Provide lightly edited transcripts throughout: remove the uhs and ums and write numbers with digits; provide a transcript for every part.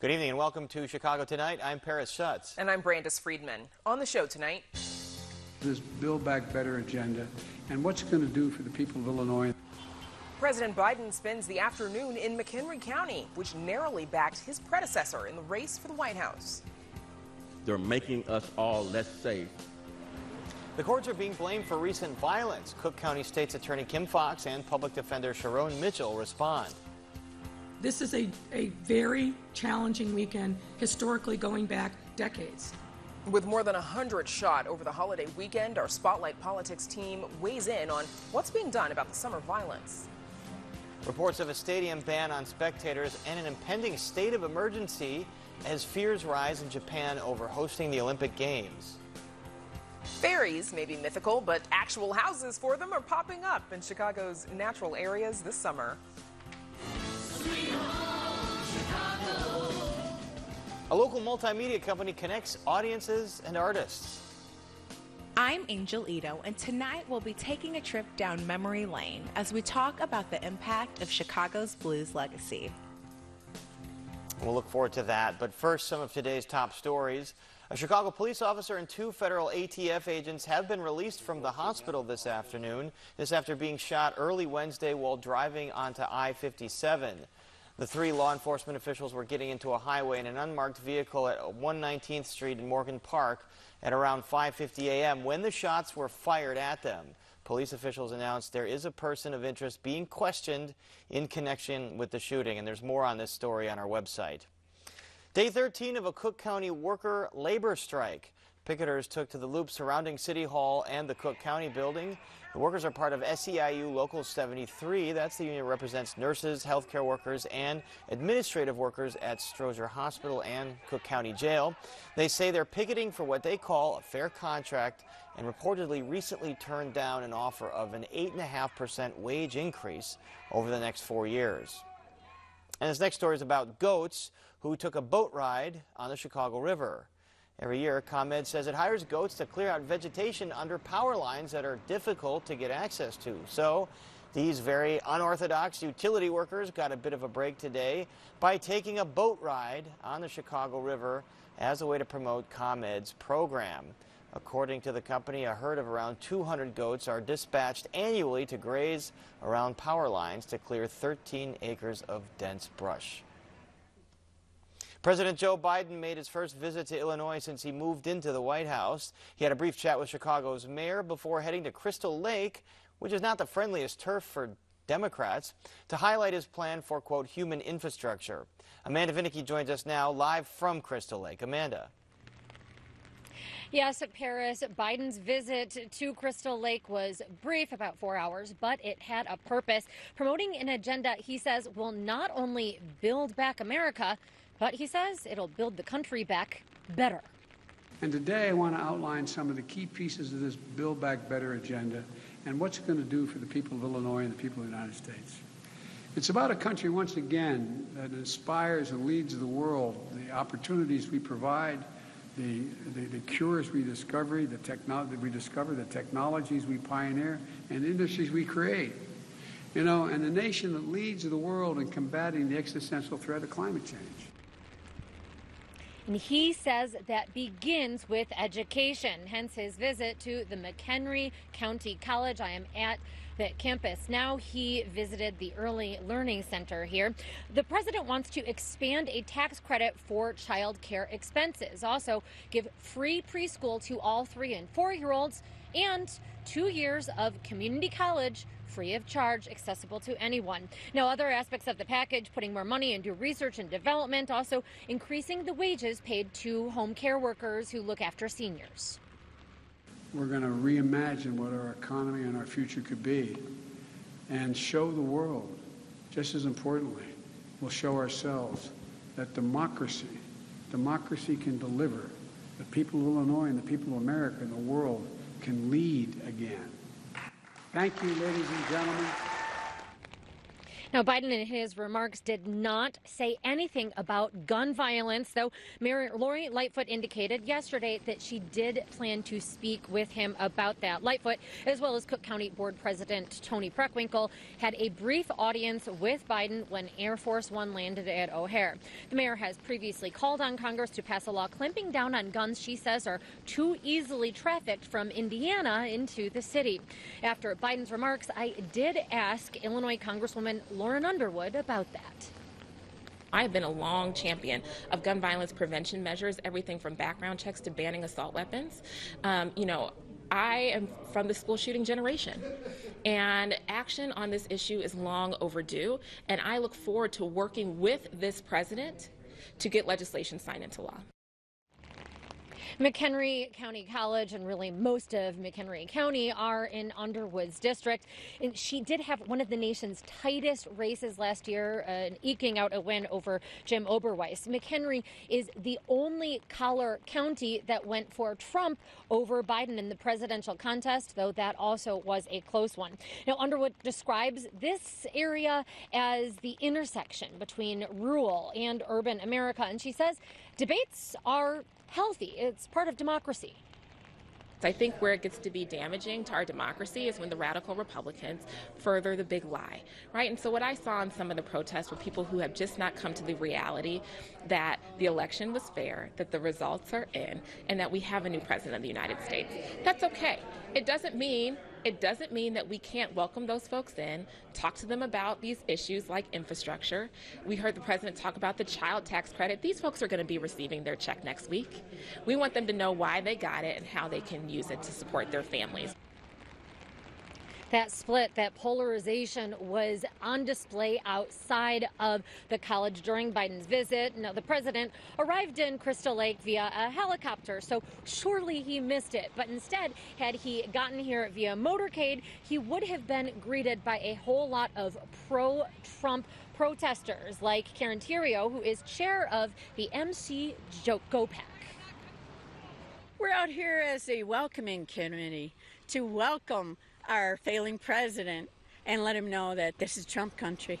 Good evening and welcome to Chicago Tonight. I'm Paris Schutz. And I'm Brandis Friedman. On the show tonight, this Build Back Better agenda and what's it going to do for the people of Illinois. President Biden spends the afternoon in McHenry County, which narrowly backed his predecessor in the race for the White House. They're making us all less safe. The courts are being blamed for recent violence. Cook County State's Attorney Kim Foxx and Public Defender Sharon Mitchell respond. This is a very challenging weekend, historically going back decades. With more than 100 shot over the holiday weekend, our Spotlight Politics team weighs in on what's being done about the summer violence. Reports of a stadium ban on spectators and an impending state of emergency as fears rise in Japan over hosting the Olympic Games. Ferries may be mythical, but actual houses for them are popping up in Chicago's natural areas this summer. A local multimedia company connects audiences and artists. I'm Angel Ito, and tonight we'll be taking a trip down memory lane as we talk about the impact of Chicago's blues legacy. We'll look forward to that, but first, some of today's top stories. A Chicago police officer and 2 federal ATF agents have been released from the hospital this afternoon. This after being shot early Wednesday while driving onto I-57. The 3 law enforcement officials were getting into a highway in an unmarked vehicle at 119th Street in Morgan Park at around 5:50 a.m. when the shots were fired at them. Police officials announced there is a person of interest being questioned in connection with the shooting, and there's more on this story on our website. Day 13 of a Cook County worker labor strike. Picketers took to the loop surrounding City Hall and the Cook County building. The workers are part of SEIU Local 73. That's the union that represents nurses, healthcare workers, and administrative workers at Stroger Hospital and Cook County Jail. They say they're picketing for what they call a fair contract and reportedly recently turned down an offer of an 8.5% wage increase over the next 4 years. And this next story is about goats who took a boat ride on the Chicago River. Every year, ComEd says it hires goats to clear out vegetation under power lines that are difficult to get access to. So these very unorthodox utility workers got a bit of a break today by taking a boat ride on the Chicago River as a way to promote ComEd's program. According to the company, a herd of around 200 goats are dispatched annually to graze around power lines to clear 13 acres of dense brush. President Joe Biden made his first visit to Illinois since he moved into the White House. He had a brief chat with Chicago's mayor before heading to Crystal Lake, which is not the friendliest turf for Democrats, to highlight his plan for, quote, human infrastructure. Amanda Vinicky joins us now live from Crystal Lake. Amanda. Yes, Paris, Biden's visit to Crystal Lake was brief, about 4 hours, but it had a purpose, promoting an agenda he says will not only build back America, but he says it'll build the country back better. And today I want to outline some of the key pieces of this Build Back Better agenda and what's it going to do for the people of Illinois and the people of the United States. It's about a country, once again, that inspires and leads the world, the opportunities we provide, the cures we discover, the technologies we pioneer, and industries we create. You know, and a nation that leads the world in combating the existential threat of climate change. And he says that begins with education, hence his visit to the McHenry County College. I am at the campus now. He visited the Early Learning Center here. The president wants to expand a tax credit for child care expenses, also give free preschool to all 3- and 4-year-olds, and 2 years of community college free of charge, accessible to anyone. Now, other aspects of the package, putting more money into research and development, also increasing the wages paid to home care workers who look after seniors. We're going to reimagine what our economy and our future could be and show the world, just as importantly, we'll show ourselves that democracy can deliver. The people of Illinois and the people of America and the world can lead again. Thank you, ladies and gentlemen. Now, Biden in his remarks did not say anything about gun violence, though Mayor Lori Lightfoot indicated yesterday that she did plan to speak with him about that. Lightfoot, as well as Cook County Board President Tony Preckwinkle, had a brief audience with Biden when Air Force One landed at O'Hare. The mayor has previously called on Congress to pass a law clamping down on guns she says are too easily trafficked from Indiana into the city. After Biden's remarks, I did ask Illinois Congresswoman Lauren Underwood about that. I have been a long champion of gun violence prevention measures, everything from background checks to banning assault weapons. I am from the school shooting generation, and action on this issue is long overdue, and I look forward to working with this president to get legislation signed into law. McHenry County College and really most of McHenry County are in Underwood's district. And she did have one of the nation's tightest races last year, eking out a win over Jim Oberweis. McHenry is the only collar county that went for Trump over Biden in the presidential contest, though that also was a close one. Now, Underwood describes this area as the intersection between rural and urban America, and she says debates are healthy. It's part of democracy. I think where it gets to be damaging to our democracy is when the radical Republicans further the big lie, right? And so what I saw in some of the protests were people who have just not come to the reality that the election was fair, that the results are in, and that we have a new president of the United States. That's okay. It doesn't mean that we can't welcome those folks in, talk to them about these issues like infrastructure. We heard the president talk about the child tax credit. These folks are going to be receiving their check next week. We want them to know why they got it and how they can use it to support their families. That split, that polarization was on display outside of the college during Biden's visit. Now, the president arrived in Crystal Lake via a helicopter, so surely he missed it. But instead, had he gotten here via motorcade, he would have been greeted by a whole lot of pro-Trump protesters like Karen Theriot, who is chair of the MC Go Pack. We're out here as a welcoming committee to welcome our failing president and let him know that this is Trump country.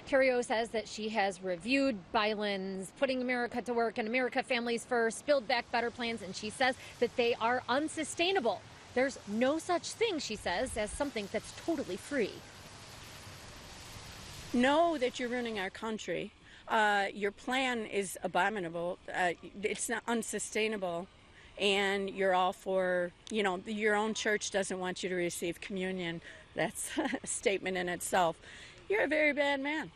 Theriot says that she has reviewed Biden's Putting America to Work and America Families First, Build Back Better plans, and she says that they are unsustainable. There's no such thing, she says, as something that's totally free. Know that you're ruining our country. Your plan is abominable. It's not unsustainable. And you're all for, your own church doesn't want you to receive communion. That's a statement in itself. You're a very bad man.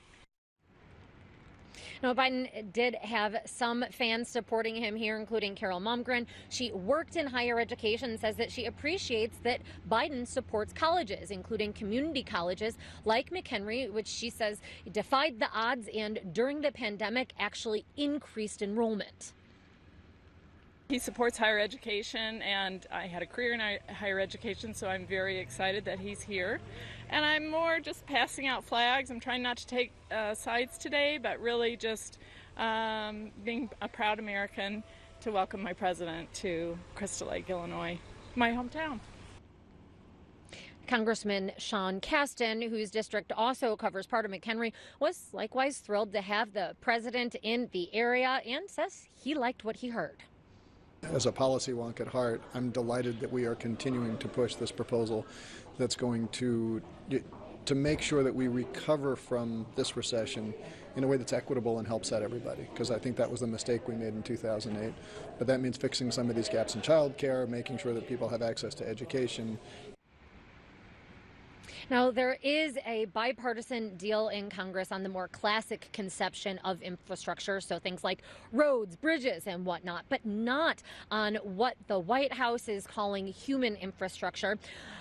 Now, Biden did have some fans supporting him here, including Carol Mumgren. She worked in higher education and says that she appreciates that Biden supports colleges, including community colleges like McHenry, which she says defied the odds and during the pandemic actually increased enrollment. He supports higher education, and I had a career in higher education, so I'm very excited that he's here. And I'm more just passing out flags. I'm trying not to take sides today, but really just being a proud American to welcome my president to Crystal Lake, Illinois, my hometown. Congressman Sean Casten, whose district also covers part of McHenry, was likewise thrilled to have the president in the area and says he liked what he heard. As a policy wonk at heart, I'm delighted that we are continuing to push this proposal that's going to make sure that we recover from this recession in a way that's equitable and helps out everybody, because I think that was the mistake we made in 2008. But that means fixing some of these gaps in child care, making sure that people have access to education. Now, there is a bipartisan deal in Congress on the more classic conception of infrastructure, so things like roads, bridges, and whatnot, but not on what the White House is calling human infrastructure.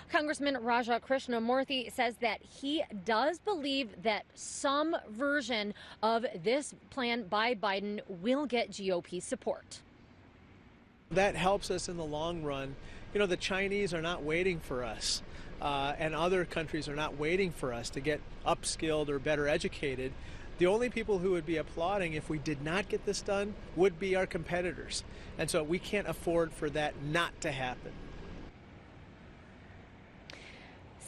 Congressman Raja Krishnamurthy says that he does believe that some version of this plan by Biden will get GOP support. That helps us in the long run. The Chinese are not waiting for us. And other countries are not waiting for us to get upskilled or better educated. The only people who would be applauding if we did not get this done would be our competitors. And so we can't afford for that not to happen.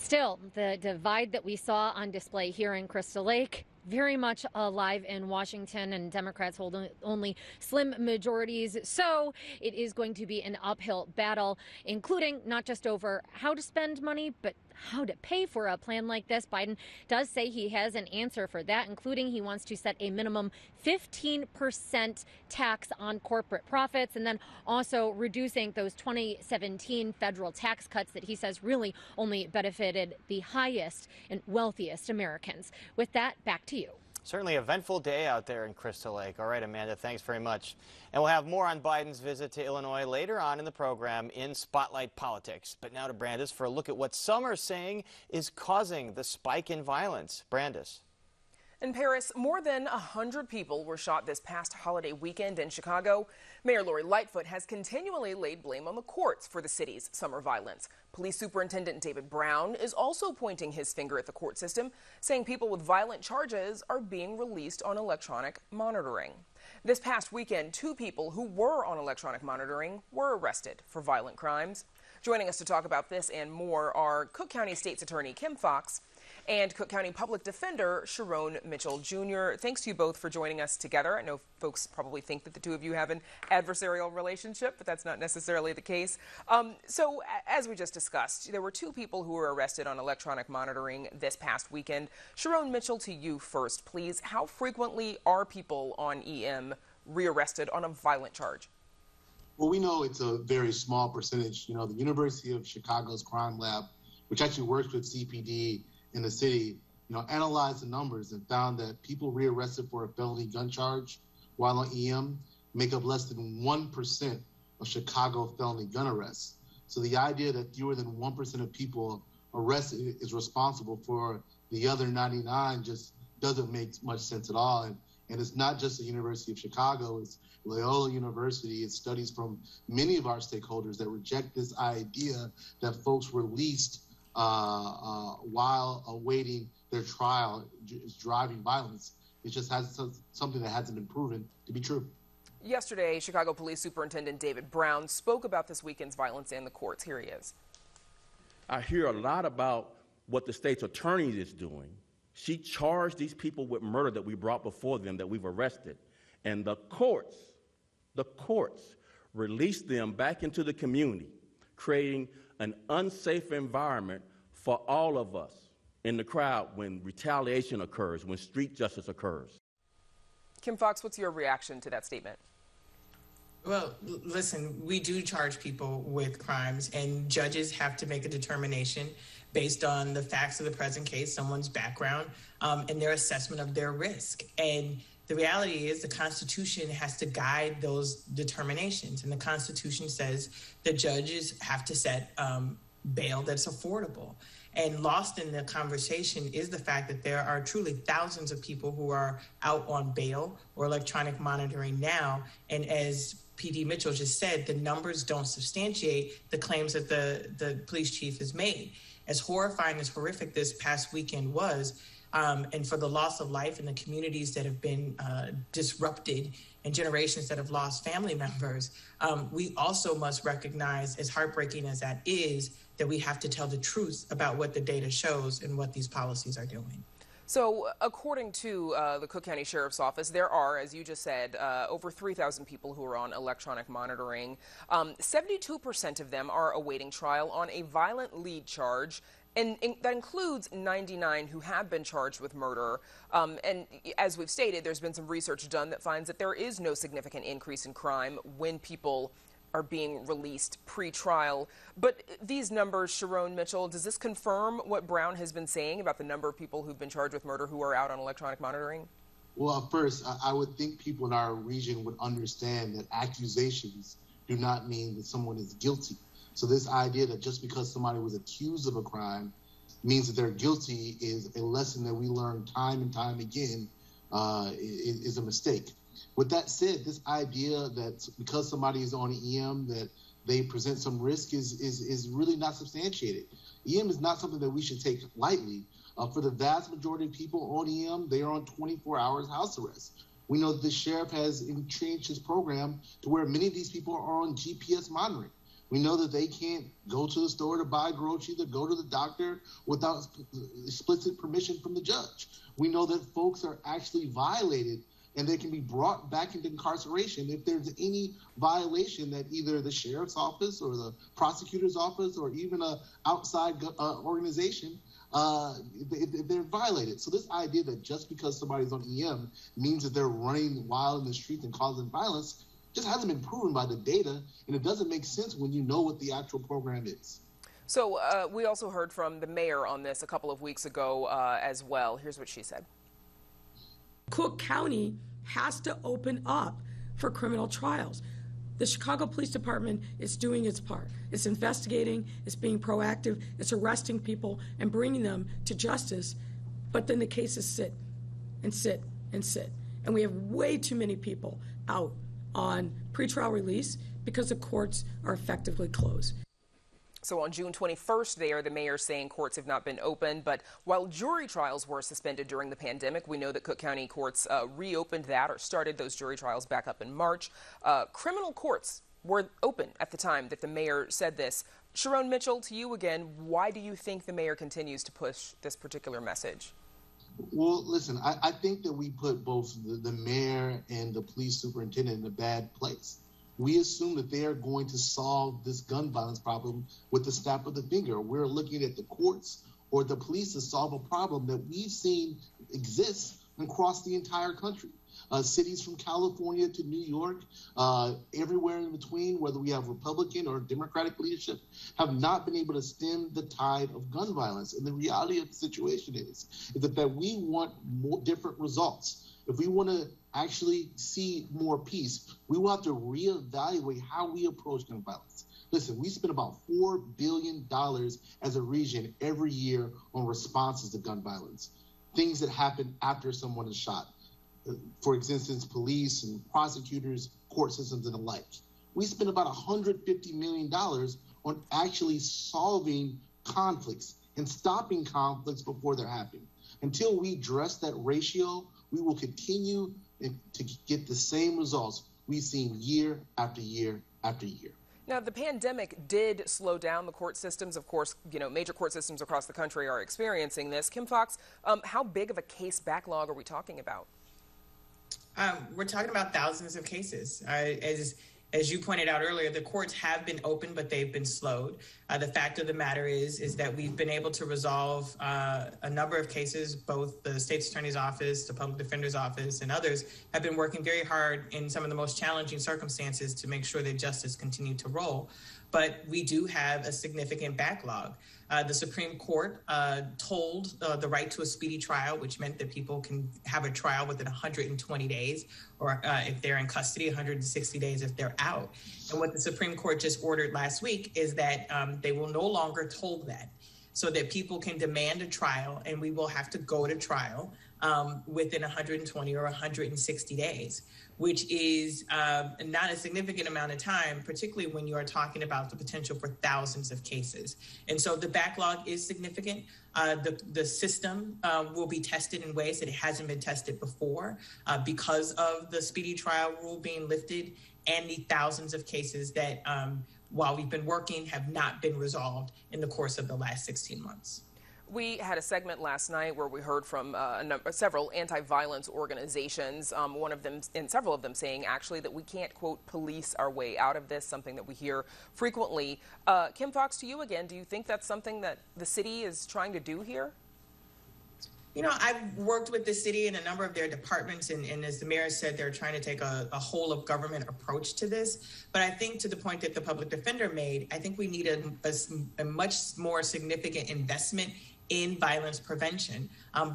Still, the divide that we saw on display here in Crystal Lake, very much alive in Washington, and Democrats hold only slim majorities. So it is going to be an uphill battle, including not just over how to spend money, but how to pay for a plan like this. Biden does say he has an answer for that, including he wants to set a minimum 15% tax on corporate profits, and then also reducing those 2017 federal tax cuts that he says really only benefited the highest and wealthiest Americans. With that, back to you. Certainly eventful day out there in Crystal Lake. All right, Amanda, thanks very much. And we'll have more on Biden's visit to Illinois later on in the program in Spotlight Politics. But now to Brandis for a look at what some are saying is causing the spike in violence. Brandis. In Paris, more than 100 people were shot this past holiday weekend in Chicago. Mayor Lori Lightfoot has continually laid blame on the courts for the city's summer violence. Police Superintendent David Brown is also pointing his finger at the court system, saying people with violent charges are being released on electronic monitoring. This past weekend, 2 people who were on electronic monitoring were arrested for violent crimes. Joining us to talk about this and more are Cook County State's Attorney Kim Foxx and Cook County Public Defender Sharon Mitchell Jr. Thanks to you both for joining us together. I know folks probably think that the two of you have an adversarial relationship, but that's not necessarily the case. So as we just discussed, there were 2 people who were arrested on electronic monitoring this past weekend. Sharon Mitchell, to you first, please. How frequently are people on EM rearrested on a violent charge? Well, we know it's a very small percentage. You know, the University of Chicago's crime lab, which actually works with CPD in the city, you know, analyzed the numbers and found that people rearrested for a felony gun charge while on EM make up less than 1% of Chicago felony gun arrests. So the idea that fewer than 1% of people arrested is responsible for the other 99 just doesn't make much sense at all. And it's not just the University of Chicago, it's Loyola University. It's studies from many of our stakeholders that reject this idea that folks released while awaiting their trial is driving violence. It just has something that hasn't been proven to be true. Yesterday, Chicago Police Superintendent David Brown spoke about this weekend's violence in the courts. Here he is. I hear a lot about what the state's attorney is doing. She charged these people with murder that we brought before them, that we've arrested. And the courts released them back into the community, creating an unsafe environment for all of us in the crowd when retaliation occurs, when street justice occurs. Kim Foxx, what's your reaction to that statement? Well, listen, we do charge people with crimes, and judges have to make a determination based on the facts of the present case, someone's background, and their assessment of their risk. And the reality is the Constitution has to guide those determinations. And the Constitution says the judges have to set bail that's affordable. And lost in the conversation is the fact that there are truly thousands of people who are out on bail or electronic monitoring now. And as PD Mitchell just said, the numbers don't substantiate the claims that the police chief has made. As horrifying, as horrific this past weekend was, and for the loss of life in the communities that have been disrupted and generations that have lost family members, we also must recognize, as heartbreaking as that is, that we have to tell the truth about what the data shows and what these policies are doing. So according to the Cook County Sheriff's Office, there are, as you just said, over 3,000 people who are on electronic monitoring. 72% of them are awaiting trial on a violent lead charge. And that includes 99 who have been charged with murder. And as we've stated, there's been some research done that finds that there is no significant increase in crime when people are being released pre-trial. But these numbers, Sharon Mitchell, does this confirm what Brown has been saying about the number of people who've been charged with murder who are out on electronic monitoring? Well, first, I would think people in our region would understand that accusations do not mean that someone is guilty. So this idea that just because somebody was accused of a crime means that they're guilty is a lesson that we learn time and time again is a mistake. With that said, this idea that because somebody is on EM that they present some risk is really not substantiated. EM is not something that we should take lightly. For the vast majority of people on EM, they are on 24 hours house arrest. We know that the sheriff has entrenched his program to where many of these people are on GPS monitoring. We know that they can't go to the store to buy groceries or go to the doctor without explicit permission from the judge. We know that folks are actually violated and they can be brought back into incarceration if there's any violation that either the sheriff's office or the prosecutor's office or even an outside organization, if they're violated. So this idea that just because somebody's on EM means that they're running wild in the streets and causing violence just hasn't been proven by the data, and it doesn't make sense when you know what the actual program is. So we also heard from the mayor on this a couple of weeks ago as well. Here's what she said. Cook County has to open up for criminal trials. The Chicago Police Department is doing its part. It's investigating, it's being proactive, it's arresting people and bringing them to justice, but then the cases sit and sit and sit. And we have way too many people out on pretrial release because the courts are effectively closed. So on June 21st there, the mayor saying courts have not been open, but while jury trials were suspended during the pandemic, we know that Cook County courts reopened that or started those jury trials back up in March. Criminal courts were open at the time that the mayor said this. Sharon Mitchell, to you again, why do you think the mayor continues to push this particular message? Well, listen, I think that we put both the mayor and the police superintendent in a bad place. We assume that they are going to solve this gun violence problem with the snap of the finger. We're looking at the courts or the police to solve a problem that we've seen exists across the entire country. Cities from California to New York, everywhere in between, whether we have Republican or Democratic leadership, have not been able to stem the tide of gun violence. And the reality of the situation is that we want more different results. If we want to actually see more peace, we will have to reevaluate how we approach gun violence. Listen, we spend about $4 billion as a region every year on responses to gun violence, things that happen after someone is shot. For instance, police and prosecutors, court systems, and the like. We spend about $150 million on actually solving conflicts and stopping conflicts before they're happening. Until we address that ratio, we will continue to get the same results we've seen year after year after year. Now, the pandemic did slow down the court systems. Of course, major court systems across the country are experiencing this. Kim Foxx, how big of a case backlog are we talking about? We're talking about thousands of cases. As you pointed out earlier, the courts have been open, but they've been slowed. The fact of the matter is that we've been able to resolve a number of cases. Both the state's attorney's office, the public defender's office, and others have been working very hard in some of the most challenging circumstances to make sure that justice continued to roll. But we do have a significant backlog. The Supreme Court told the right to a speedy trial, which meant that people can have a trial within 120 days, or if they're in custody, 160 days if they're out. And what the Supreme Court just ordered last week is that they will no longer hold that, so that people can demand a trial, and we will have to go to trial within 120 or 160 days, which is not a significant amount of time, particularly when you are talking about the potential for thousands of cases. And so the backlog is significant. The system will be tested in ways that it hasn't been tested before because of the speedy trial rule being lifted and the thousands of cases that, while we've been working, have not been resolved in the course of the last 16 months. We had a segment last night where we heard from several anti-violence organizations, one of them and several of them saying actually that we can't, quote, police our way out of this, something that we hear frequently. Kim Foxx, to you again, do you think that's something that the city is trying to do here? I've worked with the city and a number of their departments, and as the mayor said, they're trying to take a whole of government approach to this. But I think to the point that the public defender made, I think we need a much more significant investment in violence prevention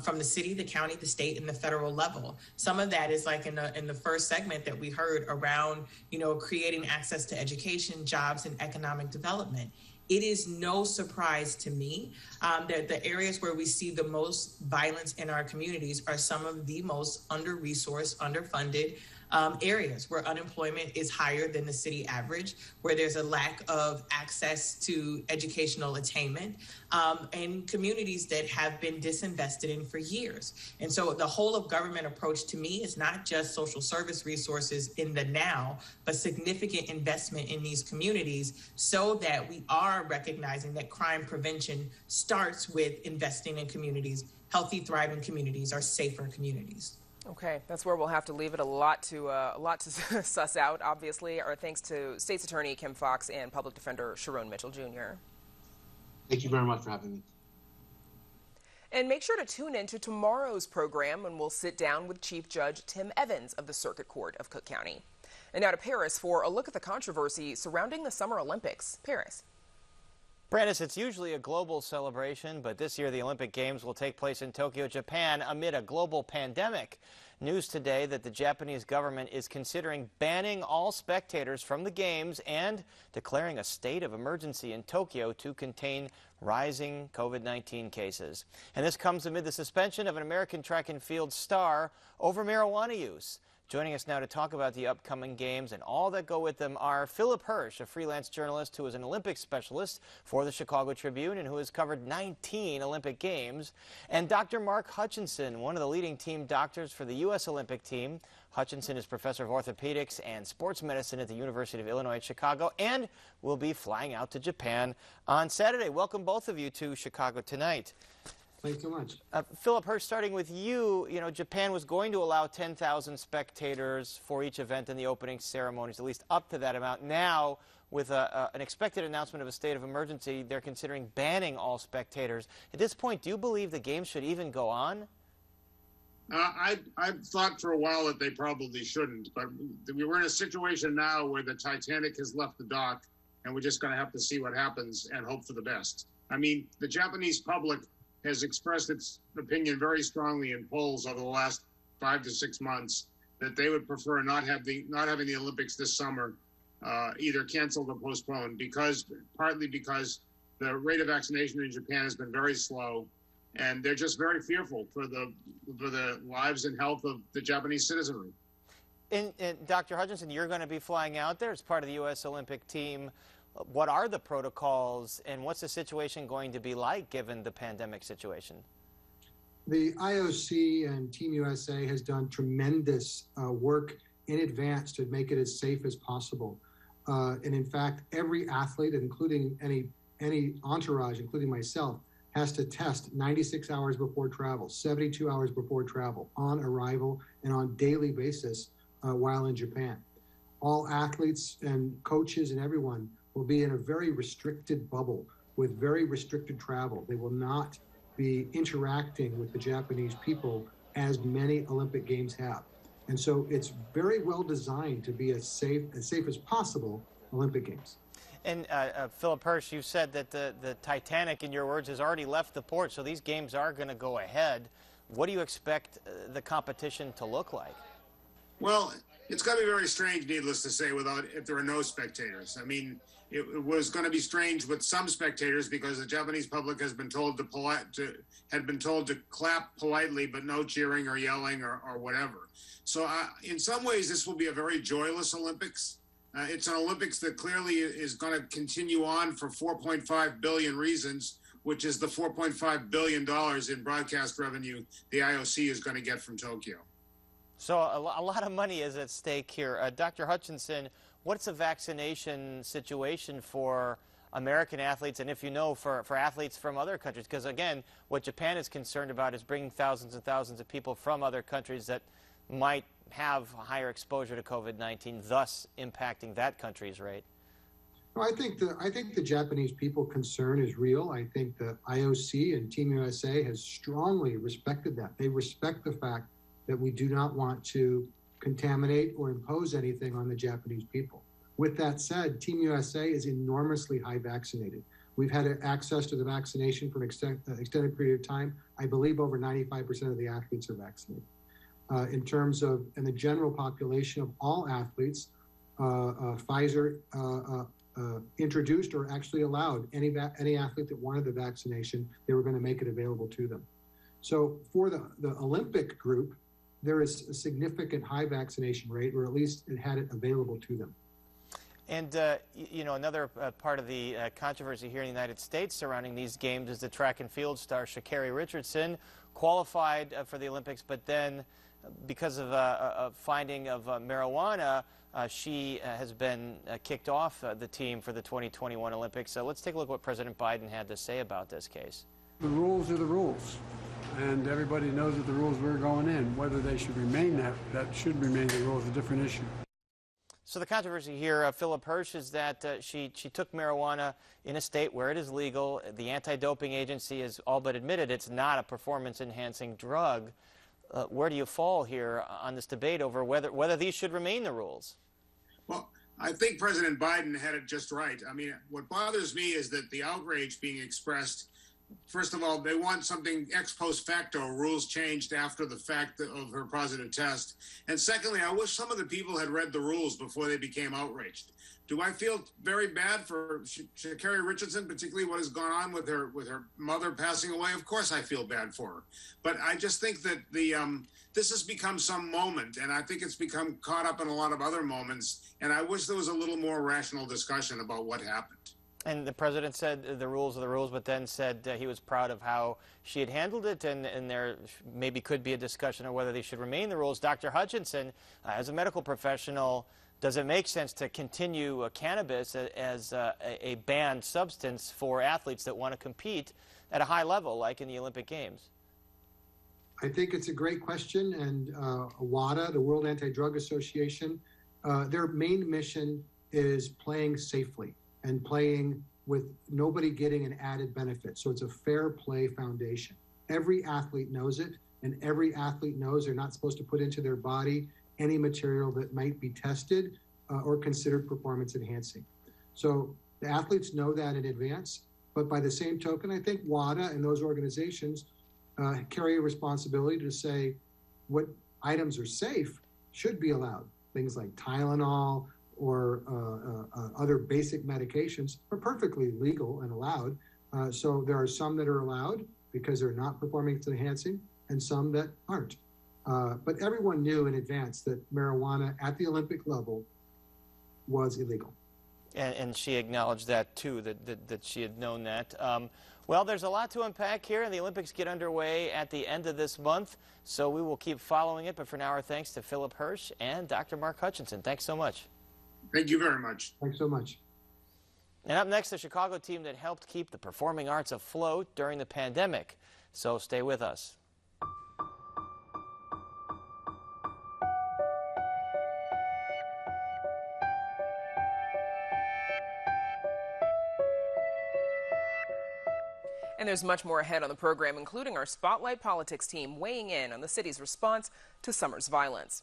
from the city, the county, the state, and the federal level. Some of that is like in the first segment that we heard around, creating access to education, jobs, and economic development. It is no surprise to me that the areas where we see the most violence in our communities are some of the most under-resourced, underfunded, areas where unemployment is higher than the city average, where there's a lack of access to educational attainment, and communities that have been disinvested in for years. And so the whole of government approach to me is not just social service resources in the now, but significant investment in these communities so that we are recognizing that crime prevention starts with investing in communities. Healthy, thriving communities are safer communities. Okay, that's where we'll have to leave it. A lot to suss out, obviously. Our thanks to State's Attorney Kim Foxx and Public Defender Sharon Mitchell, Jr. Thank you very much for having me. And make sure to tune in to tomorrow's program when we'll sit down with Chief Judge Tim Evans of the Circuit Court of Cook County. And now to Paris for a look at the controversy surrounding the Summer Olympics. Paris. Brandis, it's usually a global celebration, but this year the Olympic Games will take place in Tokyo, Japan, amid a global pandemic. News today that the Japanese government is considering banning all spectators from the Games and declaring a state of emergency in Tokyo to contain rising COVID-19 cases. And this comes amid the suspension of an American track and field star over marijuana use. Joining us now to talk about the upcoming games and all that go with them are Philip Hirsch, a freelance journalist who is an Olympic specialist for the Chicago Tribune and who has covered 19 Olympic Games, and Dr. Mark Hutchinson, one of the leading team doctors for the U.S. Olympic team. Hutchinson is professor of orthopedics and sports medicine at the University of Illinois at Chicago and will be flying out to Japan on Saturday. Welcome both of you to Chicago tonight. Thanks so much. Philip Hirsch, starting with you, Japan was going to allow 10,000 spectators for each event in the opening ceremonies, at least up to that amount. Now, with an expected announcement of a state of emergency, they're considering banning all spectators. At this point, do you believe the games should even go on? I've thought for a while that they probably shouldn't, but we're in a situation now where the Titanic has left the dock, and we're just going to have to see what happens and hope for the best. I mean, the Japanese public has expressed its opinion very strongly in polls over the last 5 to 6 months that they would prefer not having the Olympics this summer, either canceled or postponed, partly because the rate of vaccination in Japan has been very slow, and they're just very fearful for the lives and health of the Japanese citizenry. And Dr. Hutchinson, you're going to be flying out there as part of the U.S. Olympic team. What are the protocols and what's the situation going to be like given the pandemic situation? The IOC and Team USA has done tremendous work in advance to make it as safe as possible. And in fact, every athlete, including any entourage, including myself, has to test 96 hours before travel, 72 hours before travel, on arrival and on daily basis while in Japan. All athletes and coaches and everyone will be in a very restricted bubble with very restricted travel. They will not be interacting with the Japanese people as many Olympic Games have. And so it's very well designed to be as safe as possible Olympic Games. And Philip Hirsch, you said that the Titanic, in your words, has already left the port, so these games are going to go ahead. What do you expect the competition to look like? Well, it's going to be very strange, needless to say, if there are no spectators. I mean, it was going to be strange with some spectators because the Japanese public has been told to clap politely, but no cheering or yelling or whatever. So in some ways, this will be a very joyless Olympics. It's an Olympics that clearly is going to continue on for 4.5 billion reasons, which is the $4.5 billion in broadcast revenue the IOC is going to get from Tokyo. So a lot of money is at stake here. Dr. Hutchinson, what's the vaccination situation for American athletes, and if you know, for athletes from other countries? Because, again, what Japan is concerned about is bringing thousands and thousands of people from other countries that might have higher exposure to COVID-19, thus impacting that country's rate. Well, I think the Japanese people concern is real. I think the IOC and Team USA has strongly respected that. They respect the fact that we do not want to contaminate or impose anything on the Japanese people. With that said, Team USA is enormously high vaccinated. We've had access to the vaccination for an extended period of time. I believe over 95% of the athletes are vaccinated. In terms of the general population of all athletes, Pfizer introduced or actually allowed any athlete that wanted the vaccination, they were going to make it available to them. So for the Olympic group, there is a significant high vaccination rate, or at least it had it available to them. And, another part of the controversy here in the United States surrounding these games is the track and field star Sha'Carri Richardson qualified for the Olympics, but then because of a finding of marijuana, she has been kicked off the team for the 2021 Olympics. So let's take a look at what President Biden had to say about this case. The rules are the rules, and everybody knows that the rules were going in. Whether they should remain that should remain the rules, a different issue. So the controversy here, Philip Hirsch, is that she took marijuana in a state where it is legal. The anti-doping agency has all but admitted it's not a performance-enhancing drug. Where do you fall here on this debate over whether these should remain the rules? Well, I think President Biden had it just right. I mean, what bothers me is that the outrage being expressed, first of all, they want something ex post facto, rules changed after the fact of her positive test. And secondly, I wish some of the people had read the rules before they became outraged. Do I feel very bad for Sha'Carri Richardson, particularly what has gone on with her mother passing away? Of course I feel bad for her. But I just think that this has become some moment, and I think it's become caught up in a lot of other moments, and I wish there was a little more rational discussion about what happened. And the president said the rules are the rules, but then said he was proud of how she had handled it, and there maybe could be a discussion of whether they should remain the rules. Dr. Hutchinson, as a medical professional, does it make sense to continue cannabis as a banned substance for athletes that want to compete at a high level, like in the Olympic Games? I think it's a great question, and WADA, the World Anti-Drug Association, their main mission is playing safely and playing with nobody getting an added benefit. So it's a fair play foundation. Every athlete knows it, and every athlete knows they're not supposed to put into their body any material that might be tested or considered performance enhancing. So the athletes know that in advance, but by the same token, I think WADA and those organizations carry a responsibility to say what items are safe should be allowed. Things like Tylenol or other basic medications are perfectly legal and allowed. So there are some that are allowed because they're not performance enhancing, and some that aren't. But everyone knew in advance that marijuana at the Olympic level was illegal. And she acknowledged that, too, that she had known that. Well, there's a lot to unpack here, and the Olympics get underway at the end of this month, so we will keep following it. But for now, our thanks to Philip Hirsch and Dr. Mark Hutchinson. Thanks so much. Thank you very much. Thanks so much. And up next, the Chicago team that helped keep the performing arts afloat during the pandemic. So stay with us. And there's much more ahead on the program, including our Spotlight Politics team weighing in on the city's response to summer's violence.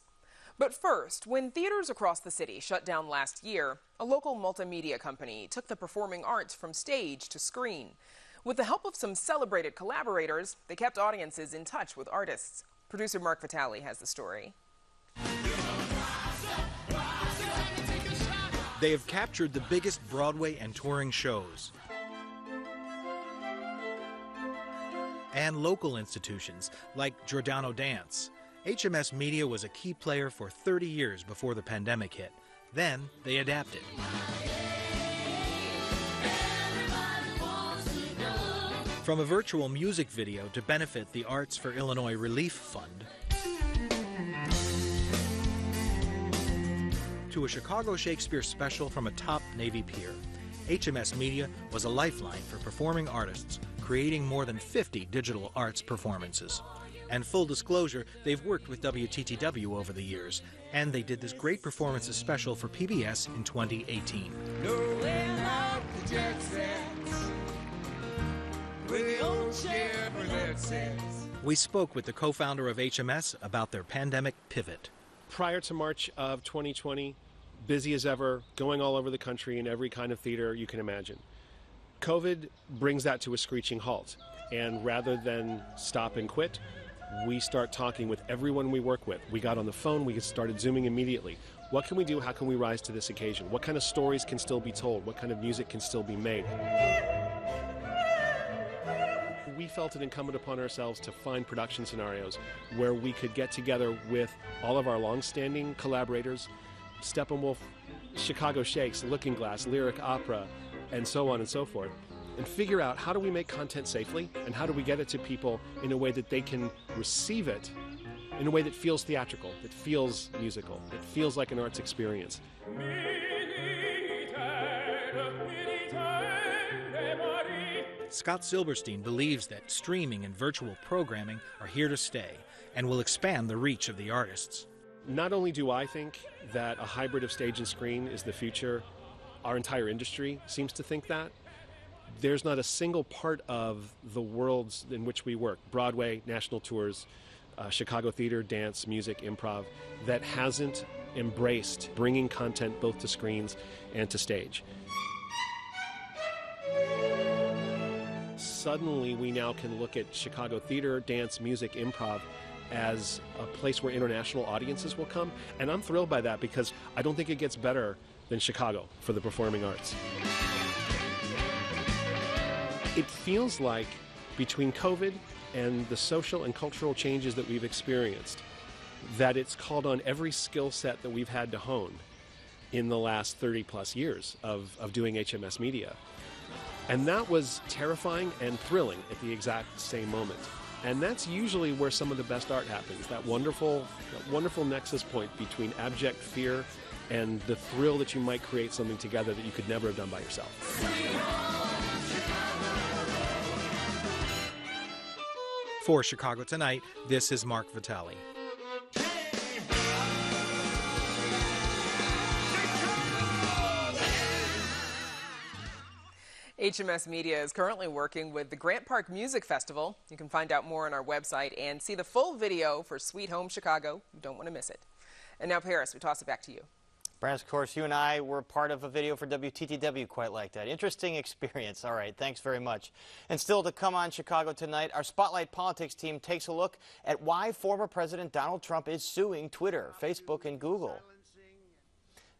But first, when theaters across the city shut down last year, a local multimedia company took the performing arts from stage to screen. With the help of some celebrated collaborators, they kept audiences in touch with artists. Producer Mark Vitale has the story. They have captured the biggest Broadway and touring shows and local institutions like Giordano Dance. HMS Media was a key player for 30 years before the pandemic hit. Then they adapted. From a virtual music video to benefit the Arts for Illinois Relief Fund, to a Chicago Shakespeare special from a top Navy pier, HMS Media was a lifeline for performing artists, creating more than 50 digital arts performances. And full disclosure, they've worked with WTTW over the years, and they did this great performances special for PBS in 2018. We spoke with the co-founder of HMS about their pandemic pivot. Prior to March of 2020, busy as ever, going all over the country in every kind of theater you can imagine. COVID brings that to a screeching halt, and rather than stop and quit, we start talking with everyone we work with. We got on the phone, we started Zooming immediately. What can we do? How can we rise to this occasion? What kind of stories can still be told? What kind of music can still be made? we felt it incumbent upon ourselves to find production scenarios where we could get together with all of our long-standing collaborators, Steppenwolf, Chicago Shakes, Looking Glass, Lyric Opera, and so on and so forth, and figure out how do we make content safely and how do we get it to people in a way that they can receive it in a way that feels theatrical, that feels musical, that feels like an arts experience. Scott Silberstein believes that streaming and virtual programming are here to stay and will expand the reach of the artists. Not only do I think that a hybrid of stage and screen is the future, our entire industry seems to think that. There's not a single part of the worlds in which we work, Broadway, national tours, Chicago theater, dance, music, improv, that hasn't embraced bringing content both to screens and to stage. Suddenly, we now can look at Chicago theater, dance, music, improv as a place where international audiences will come, and I'm thrilled by that because I don't think it gets better than Chicago for the performing arts. It feels like between COVID and the social and cultural changes that we've experienced, that it's called on every skill set that we've had to hone in the last 30 plus years of doing HMS media. And that was terrifying and thrilling at the exact same moment. And that's usually where some of the best art happens, that wonderful nexus point between abject fear and the thrill that you might create something together that you could never have done by yourself. For Chicago Tonight, this is Mark Vitale. HMS Media is currently working with the Grant Park Music Festival. You can find out more on our website and see the full video for Sweet Home Chicago. You don't want to miss it. And now, Paris, we toss it back to you. Brad, of course, you and I were part of a video for WTTW quite like that. Interesting experience. All right, thanks very much. And still to come on Chicago Tonight, our Spotlight Politics team takes a look at why former President Donald Trump is suing Twitter, Facebook, and Google.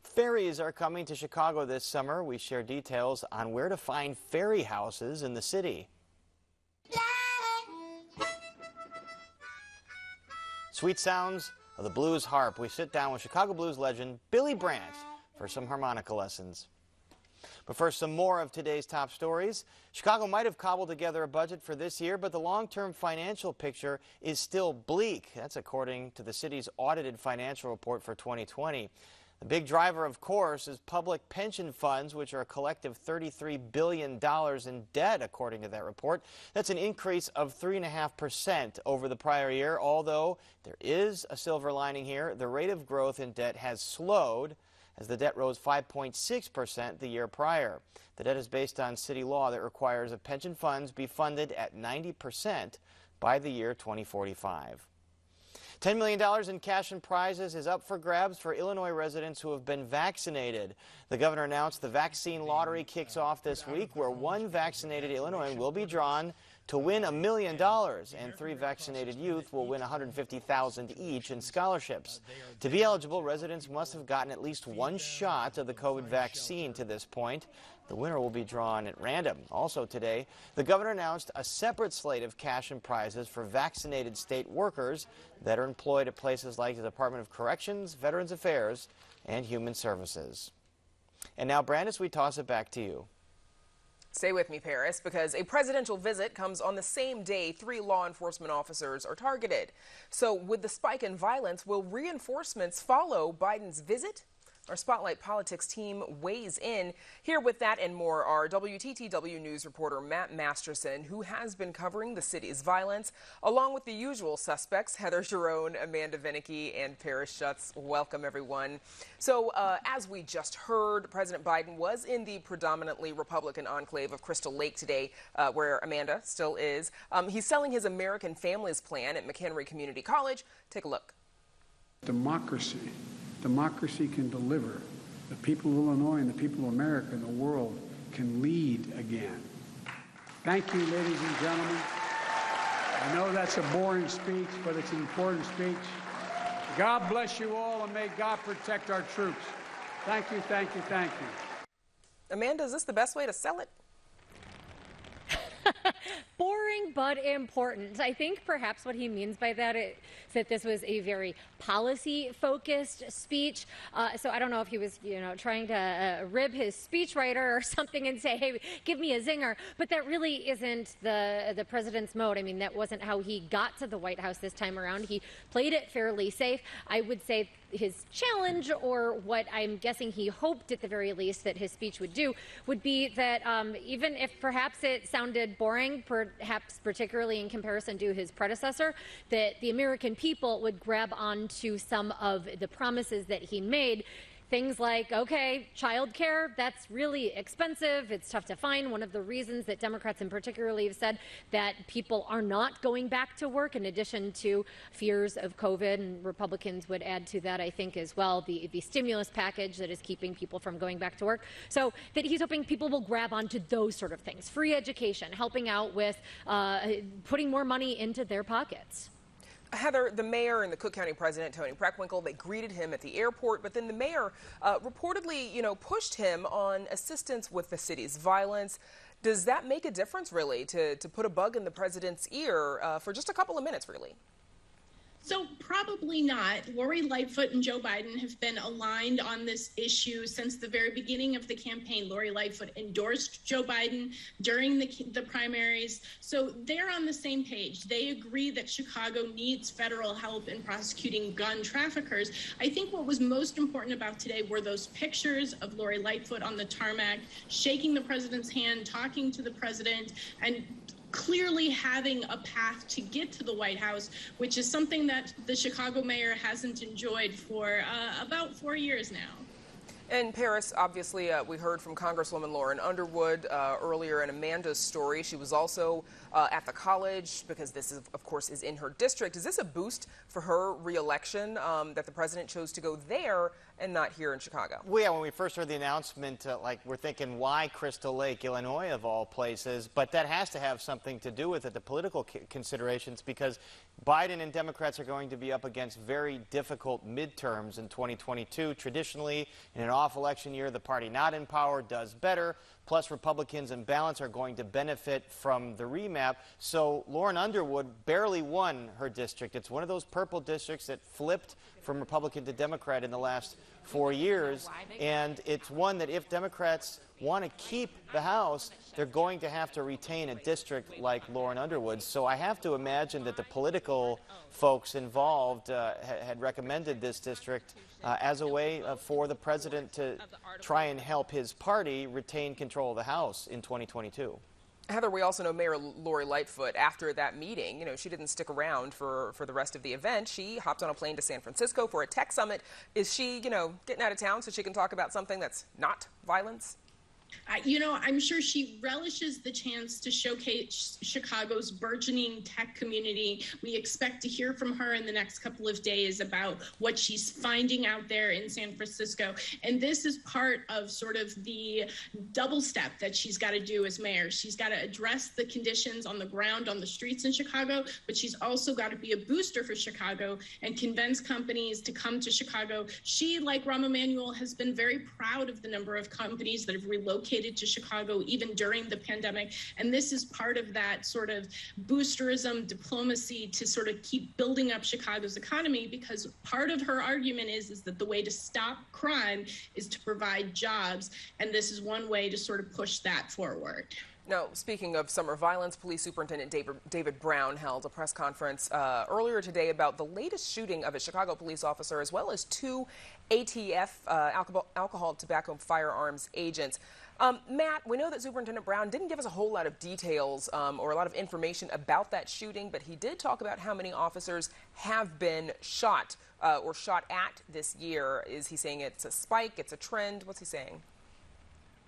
Ferries are coming to Chicago this summer. We share details on where to find ferry houses in the city. Sweet sounds of the blues harp. We sit down with Chicago blues legend Billy Brandt for some harmonica lessons. But first, some more of today's top stories. Chicago might have cobbled together a budget for this year, but the long-term financial picture is still bleak. That's according to the city's audited financial report for 2020. The big driver, of course, is public pension funds, which are a collective $33 billion in debt, according to that report. That's an increase of 3.5% over the prior year, although there is a silver lining here. The rate of growth in debt has slowed as the debt rose 5.6% the year prior. The debt is based on city law that requires that pension funds be funded at 90% by the year 2045. $10 million in cash and prizes is up for grabs for Illinois residents who have been vaccinated. The governor announced the vaccine lottery kicks off this week, where one vaccinated Illinoisan will be drawn to win $1 million, and 3 vaccinated youth will win $150,000 each in scholarships. To be eligible, residents must have gotten at least 1 shot of the COVID vaccine to this point. The winner will be drawn at random. Also today, the governor announced a separate slate of cash and prizes for vaccinated state workers that are employed at places like the Department of Corrections, Veterans Affairs, and Human Services. And now, Brandis, we toss it back to you. Stay with me, Paris, because a presidential visit comes on the same day 3 law enforcement officers are targeted. So with the spike in violence, will reinforcements follow Biden's visit? Our Spotlight Politics team weighs in. Here with that and more are WTTW News reporter Matt Masterson, who has been covering the city's violence, along with the usual suspects, Heather Jerome, Amanda Vinicky, and Paris Schutz. Welcome, everyone. So, as we just heard, President Biden was in the predominantly Republican enclave of Crystal Lake today, where Amanda still is. He's selling his American Families Plan at McHenry Community College. Take a look. Democracy can deliver. The people of Illinois and the people of America and the world can lead again. Thank you, ladies and gentlemen. I know that's a boring speech, but it's an important speech. God bless you all, and may God protect our troops. Thank you, thank you, thank you. Amanda, is this the best way to sell it? boring but important. I think perhaps what he means by that is that this was a very policy-focused speech. So I don't know if he was, trying to rib his speechwriter or something and say, hey, give me a zinger. But that really isn't the president's mode. I mean, that wasn't how he got to the White House this time around. He played it fairly safe. I would say his challenge, or what I'm guessing he hoped at the very least that his speech would do, would be that even if perhaps it sounded boring, perhaps particularly in comparison to his predecessor, that the American people would grab onto some of the promises that he made. Things like, okay, child care, that's really expensive. It's tough to find. One of the reasons that Democrats in particular have said that people are not going back to work, in addition to fears of COVID, and Republicans would add to that, I think, as well, the stimulus package that is keeping people from going back to work. So that he's hoping people will grab onto those sort of things. Free education, helping out with putting more money into their pockets. Heather, the mayor and the Cook County president, Tony Preckwinkle, they greeted him at the airport, but then the mayor reportedly, pushed him on assistance with the city's violence. Does that make a difference, really, to put a bug in the president's ear for just a couple of minutes, really? So probably not. Lori Lightfoot and Joe Biden have been aligned on this issue since the very beginning of the campaign. Lori Lightfoot endorsed Joe Biden during the primaries. So they're on the same page. They agree that Chicago needs federal help in prosecuting gun traffickers. I think what was most important about today were those pictures of Lori Lightfoot on the tarmac, shaking the president's hand, talking to the president, and clearly having a path to get to the White House, which is something that the Chicago mayor hasn't enjoyed for about 4 years now. And Paris, obviously, we heard from Congresswoman Lauren Underwood earlier in Amanda's story. She was also at the college because this, of course, is in her district. Is this a boost for her reelection that the president chose to go there and not here in Chicago? Well, yeah, when we first heard the announcement, we're thinking, why Crystal Lake, Illinois, of all places? But that has to have something to do with it, the political considerations, because Biden and Democrats are going to be up against very difficult midterms in 2022. Traditionally, in an off-election year, the party not in power does better. Plus, Republicans in balance are going to benefit from the remap. So Lauren Underwood barely won her district. It's one of those purple districts that flipped from Republican to Democrat in the last 4 years. And it's one that if Democrats want to keep the House, they're going to have to retain a district like Lauren Underwood's. So I have to imagine that the political folks involved had recommended this district as a way for the president to try and help his party retain control of the House in 2022. Heather, we also know Mayor Lori Lightfoot, after that meeting, she didn't stick around for the rest of the event. She hopped on a plane to San Francisco for a tech summit. Is she, getting out of town so she can talk about something that's not violence? I'm sure she relishes the chance to showcase Chicago's burgeoning tech community. We expect to hear from her in the next couple of days about what she's finding out there in San Francisco. And this is part of sort of the double step that she's got to do as mayor. She's got to address the conditions on the ground, on the streets in Chicago, but she's also got to be a booster for Chicago and convince companies to come to Chicago. She, like Rahm Emanuel, has been very proud of the number of companies that have relocated to Chicago even during the pandemic. And this is part of that sort of boosterism diplomacy to sort of keep building up Chicago's economy, because part of her argument is that the way to stop crime is to provide jobs. And this is one way to sort of push that forward. Now, speaking of summer violence, Police Superintendent David Brown held a press conference earlier today about the latest shooting of a Chicago police officer, as well as 2 ATF, alcohol, tobacco, firearms agents. Matt, we know that Superintendent Brown didn't give us a whole lot of details or a lot of information about that shooting, but he did talk about how many officers have been shot or shot at this year. Is he saying it's a spike, it's a trend? What's he saying?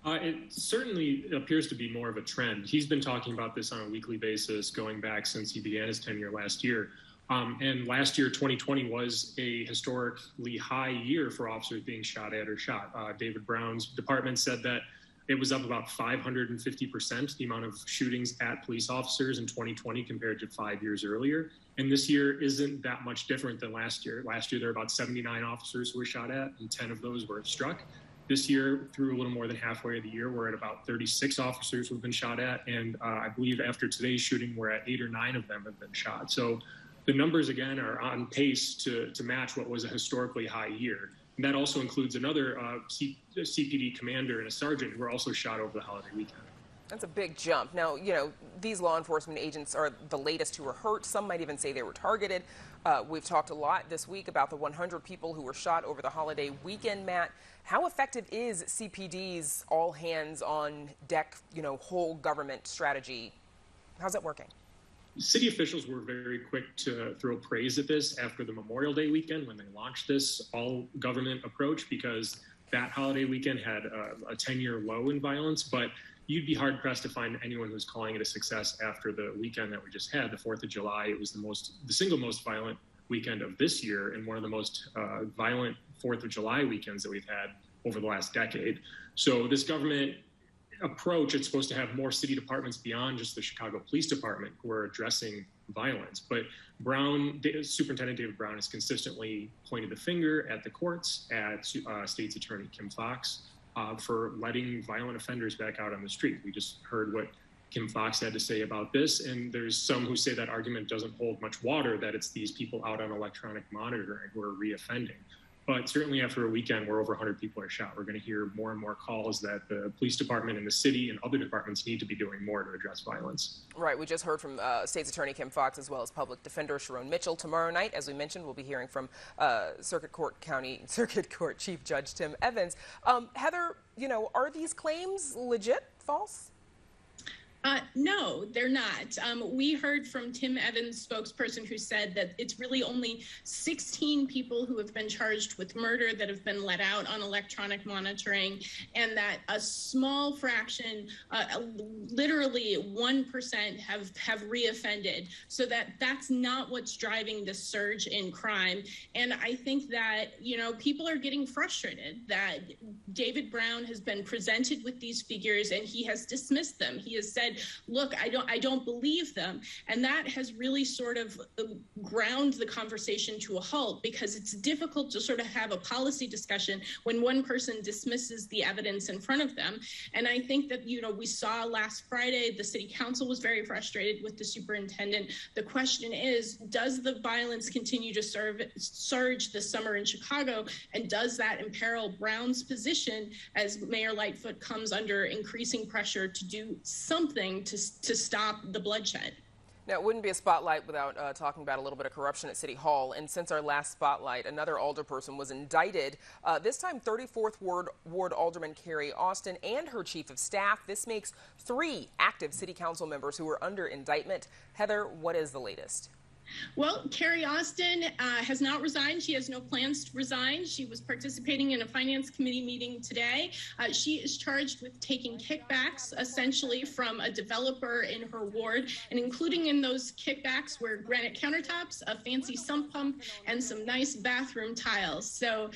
It certainly appears to be more of a trend. He's been talking about this on a weekly basis going back since he began his tenure last year. And last year, 2020, was a historically high year for officers being shot at or shot. David Brown's department said that it was up about 550%, the amount of shootings at police officers in 2020 compared to 5 years earlier. And this year isn't that much different than last year. Last year, there were about 79 officers who were shot at, and 10 of those were struck. This year, through a little more than halfway of the year, we're at about 36 officers who've been shot at. And I believe after today's shooting, we're at 8 or 9 of them have been shot. So the numbers, again, are on pace to match what was a historically high year. And that also includes another CPD commander and a sergeant who were also shot over the holiday weekend. That's a big jump. Now, these law enforcement agents are the latest who were hurt. Some might even say they were targeted. We've talked a lot this week about the 100 people who were shot over the holiday weekend, Matt. How effective is CPD's all hands on deck, whole government strategy? How's that working? City officials were very quick to throw praise at this after the Memorial Day weekend when they launched this all-government approach, because that holiday weekend had a 10-year low in violence. But you'd be hard-pressed to find anyone who's calling it a success after the weekend that we just had, the 4th of July. It was the single most violent weekend of this year and one of the most violent 4th of July weekends that we've had over the last decade. So this government approach, it's supposed to have more city departments beyond just the Chicago Police Department who are addressing violence. But Superintendent David Brown has consistently pointed the finger at the courts, at State's Attorney Kim Foxx, for letting violent offenders back out on the street. We just heard what Kim Foxx had to say about this, and there's some who say that argument doesn't hold much water, that it's these people out on electronic monitoring who are reoffending. But certainly after a weekend where over 100 people are shot, we're going to hear more and more calls that the police department and the city and other departments need to be doing more to address violence. Right. We just heard from State's Attorney Kim Foxx as well as Public Defender Sharon Mitchell. Tomorrow night, as we mentioned, we'll be hearing from Circuit Court Chief Judge Tim Evans. Heather, are these claims legit, false? No, they're not. We heard from Tim Evans, spokesperson, who said that it's really only 16 people who have been charged with murder that have been let out on electronic monitoring, and that a small fraction, literally 1%, have reoffended. So that's not what's driving the surge in crime. And I think that, people are getting frustrated that David Brown has been presented with these figures and he has dismissed them. He has said, look, I don't believe them. And that has really sort of ground the conversation to a halt, because it's difficult to sort of have a policy discussion when one person dismisses the evidence in front of them. And I think that, we saw last Friday, the city council was very frustrated with the superintendent. The question is, does the violence continue to surge this summer in Chicago? And does that imperil Brown's position as Mayor Lightfoot comes under increasing pressure to do something to stop the bloodshed? Now, it wouldn't be a spotlight without talking about a little bit of corruption at City Hall. And since our last spotlight, another alderperson was indicted. This time, 34th Ward Alderman Carrie Austin and her chief of staff. This makes 3 active city council members who are under indictment. Heather, what is the latest? Well, Carrie Austin has not resigned. She has no plans to resign. She was participating in a finance committee meeting today. She is charged with taking kickbacks, essentially, from a developer in her ward, and including in those kickbacks were granite countertops, a fancy sump pump, and some nice bathroom tiles. So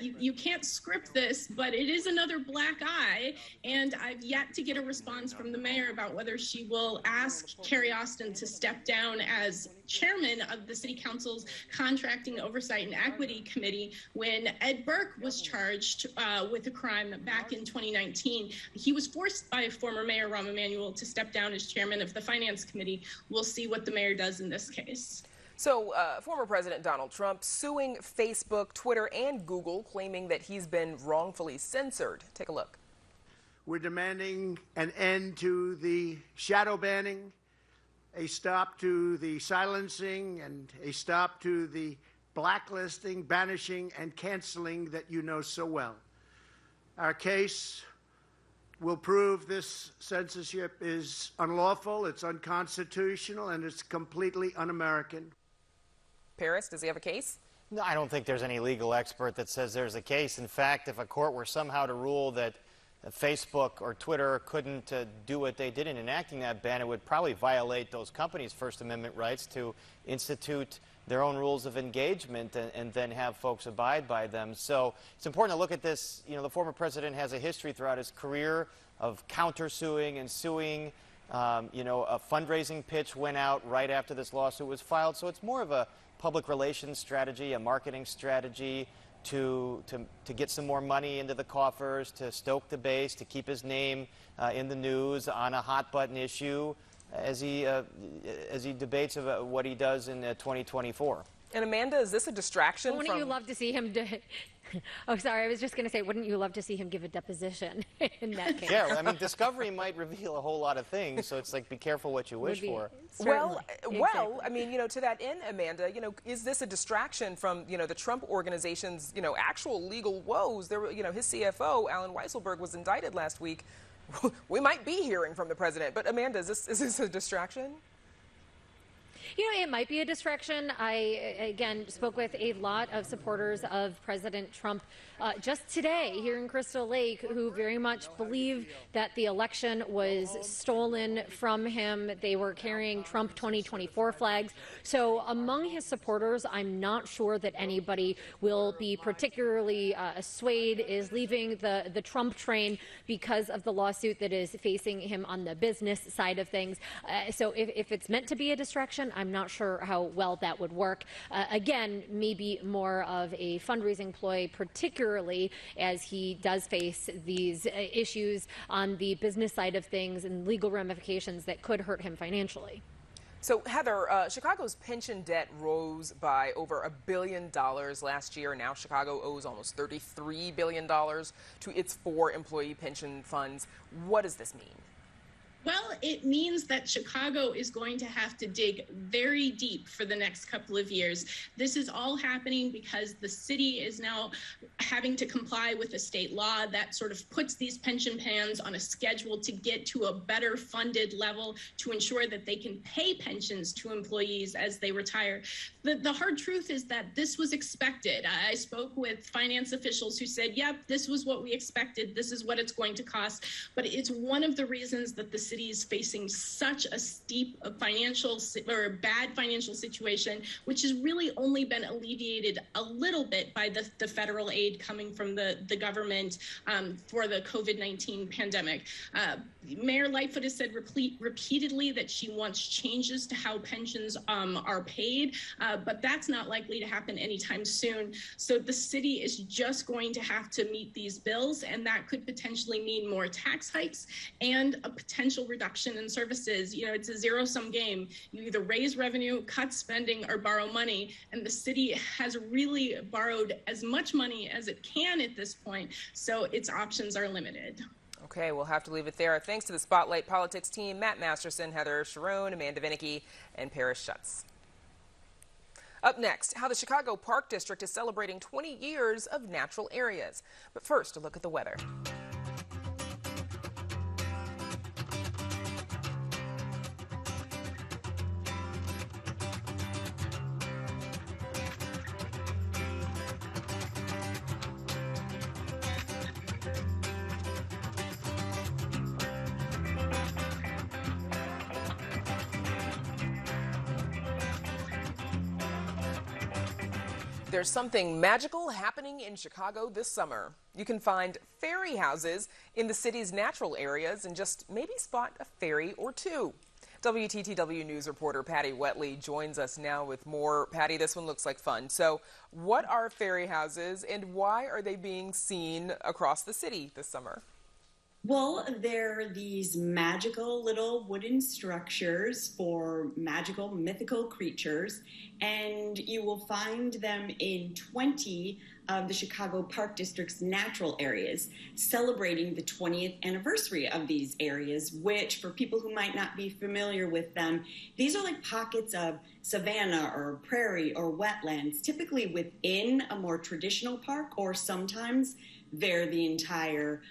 you can't script this, but it is another black eye, and I've yet to get a response from the mayor about whether she will ask Carrie Austin to step down as chairman of the city council's contracting oversight and equity committee when Ed Burke was charged with a crime back in 2019. He was forced by former Mayor Rahm Emanuel to step down as chairman of the finance committee. We'll see what the mayor does in this case. So, former President Donald Trump suing Facebook, Twitter, and Google, claiming that he's been wrongfully censored. Take a look. We're demanding an end to the shadow banning, a stop to the silencing, and a stop to the blacklisting, banishing, and canceling that you know so well. Our case will prove this censorship is unlawful, it's unconstitutional, and it's completely un-American. Paris, does he have a case? No, I don't think there's any legal expert that says there's a case. In fact, if a court were somehow to rule that Facebook or Twitter couldn't do what they did in enacting that ban, it would probably violate those companies' First Amendment rights to institute their own rules of engagement and then have folks abide by them. So it's important to look at this. The former president has a history throughout his career of countersuing and suing. A fundraising pitch went out right after this lawsuit was filed. So it's more of a public relations strategy, a marketing strategy, to get some more money into the coffers, to stoke the base, to keep his name in the news on a hot-button issue as he debates about what he does in 2024. And Amanda, is this a distraction? Wouldn't you love to see him? Oh, sorry. I was just going to say, wouldn't you love to see him give a deposition in that case? Yeah, I mean, discovery might reveal a whole lot of things, so it's like, be careful what you wish for. Well, I mean, to that end, Amanda, is this a distraction from, the Trump organization's, actual legal woes? There were, his CFO, Alan Weisselberg, was indicted last week. We might be hearing from the president, but Amanda, is this a distraction? It might be a distraction. I, again, spoke with a lot of supporters of President Trump just today here in Crystal Lake who very much believe that the election was stolen from him. They were carrying Trump 2024 flags. So among his supporters, I'm not sure that anybody will be particularly swayed, is leaving the Trump train because of the lawsuit that is facing him on the business side of things. So if it's meant to be a distraction, I'm not sure how well that would work. Again, maybe more of a fundraising ploy, particularly as he does face these issues on the business side of things and legal ramifications that could hurt him financially. So, Heather, Chicago's pension debt rose by over $1 billion last year. Now Chicago owes almost $33 billion to its 4 employee pension funds. What does this mean? Well, it means that Chicago is going to have to dig very deep for the next couple of years. This is all happening because the city is now having to comply with a state law that sort of puts these pension plans on a schedule to get to a better funded level to ensure that they can pay pensions to employees as they retire. The hard truth is that this was expected. I spoke with finance officials who said, yep, this was what we expected. This is what it's going to cost. But it's one of the reasons that the city is facing such a steep bad financial situation, which has really only been alleviated a little bit by the federal aid coming from the government for the COVID-19 pandemic. Mayor Lightfoot has said repeatedly that she wants changes to how pensions are paid, but that's not likely to happen anytime soon. So the city is just going to have to meet these bills, and that could potentially mean more tax hikes and a potential reduction in services. It's a zero-sum game. You either raise revenue, cut spending, or borrow money, and the city has really borrowed as much money as it can at this point, so its options are limited. Okay, we'll have to leave it there. Thanks to the Spotlight Politics team, Matt Masterson, Heather Sharon, Amanda Vinicki, and Paris Schutz. Up next, how the Chicago Park District is celebrating 20 years of natural areas. But first, a look at the weather. There's something magical happening in Chicago this summer. You can find fairy houses in the city's natural areas and just maybe spot a fairy or two. WTTW News reporter Patty Wetley joins us now with more. Patty, this one looks like fun. So what are fairy houses and why are they being seen across the city this summer? Well, they're these magical little wooden structures for magical, mythical creatures, and you will find them in 20 of the Chicago Park District's natural areas, celebrating the 20th anniversary of these areas, which, for people who might not be familiar with them, these are like pockets of savanna or prairie or wetlands, typically within a more traditional park, or sometimes they're the entire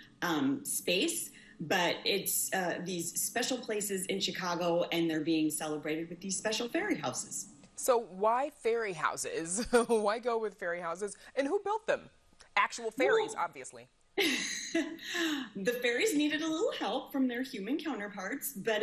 space, but it's these special places in Chicago, and they're being celebrated with these special fairy houses. So why fairy houses? Why go with fairy houses? And who built them? Actual fairies, obviously. The fairies needed a little help from their human counterparts, but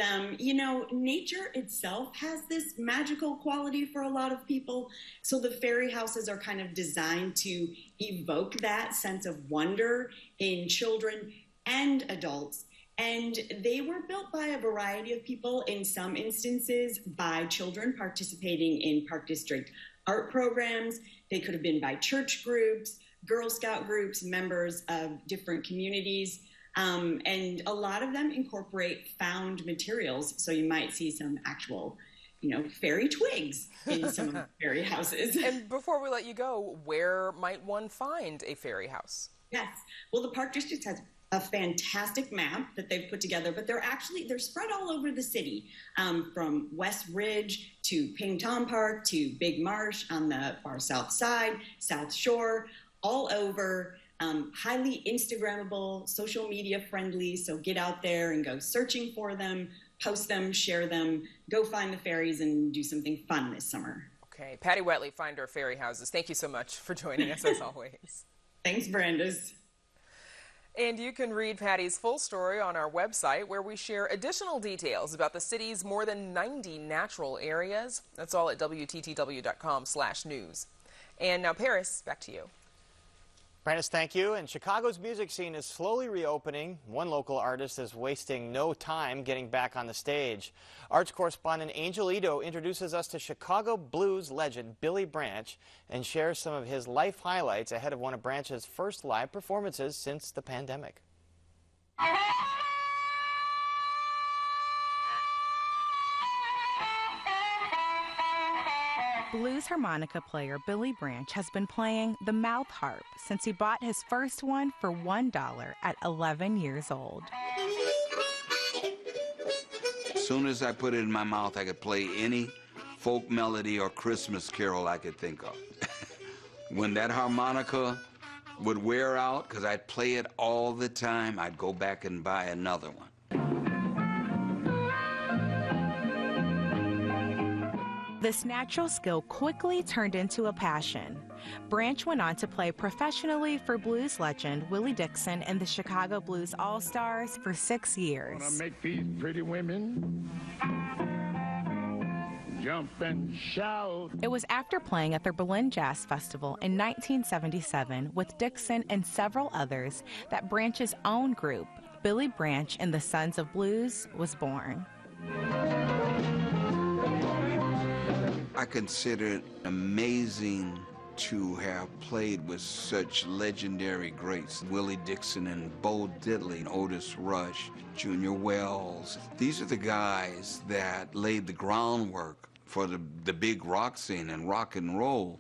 nature itself has this magical quality for a lot of people. So the fairy houses are kind of designed to evoke that sense of wonder in children and adults. And they were built by a variety of people, in some instances by children participating in Park District art programs. They could have been by church groups, Girl Scout groups, members of different communities, and a lot of them incorporate found materials. So you might see some actual, fairy twigs in some of the fairy houses. And before we let you go, where might one find a fairy house? Yes. Well, the Park District has a fantastic map that they've put together, but they're spread all over the city, from West Ridge to Ping Tom Park to Big Marsh on the far south side, South Shore, all over, highly Instagrammable, social media friendly. So get out there and go searching for them, post them, share them, go find the fairies and do something fun this summer. Okay, Patty Wetley, Finder of Fairy Houses. Thank you so much for joining us as always. Thanks, Brandes. And you can read Patty's full story on our website, where we share additional details about the city's more than 90 natural areas. That's all at WTTW.com/news. And now, Paris, back to you. Brandes, thank you. And Chicago's music scene is slowly reopening. One local artist is wasting no time getting back on the stage. Arts correspondent Angel Ito introduces us to Chicago blues legend Billy Branch and shares some of his life highlights ahead of one of Branch's first live performances since the pandemic. Blues harmonica player Billy Branch has been playing the mouth harp since he bought his first one for $1 at 11 years old. As soon as I put it in my mouth, I could play any folk melody or Christmas carol I could think of. When that harmonica would wear out, because I'd play it all the time, I'd go back and buy another one. This natural skill quickly turned into a passion. Branch went on to play professionally for blues legend Willie Dixon and the Chicago Blues All-Stars for 6 years. Gonna make these pretty women jump and shout. It was after playing at the Berlin Jazz Festival in 1977 with Dixon and several others that Branch's own group, Billy Branch and the Sons of Blues, was born. I consider it amazing to have played with such legendary greats, Willie Dixon and Bo Diddley, Otis Rush, Junior Wells. These are the guys that laid the groundwork for the big rock scene and rock and roll.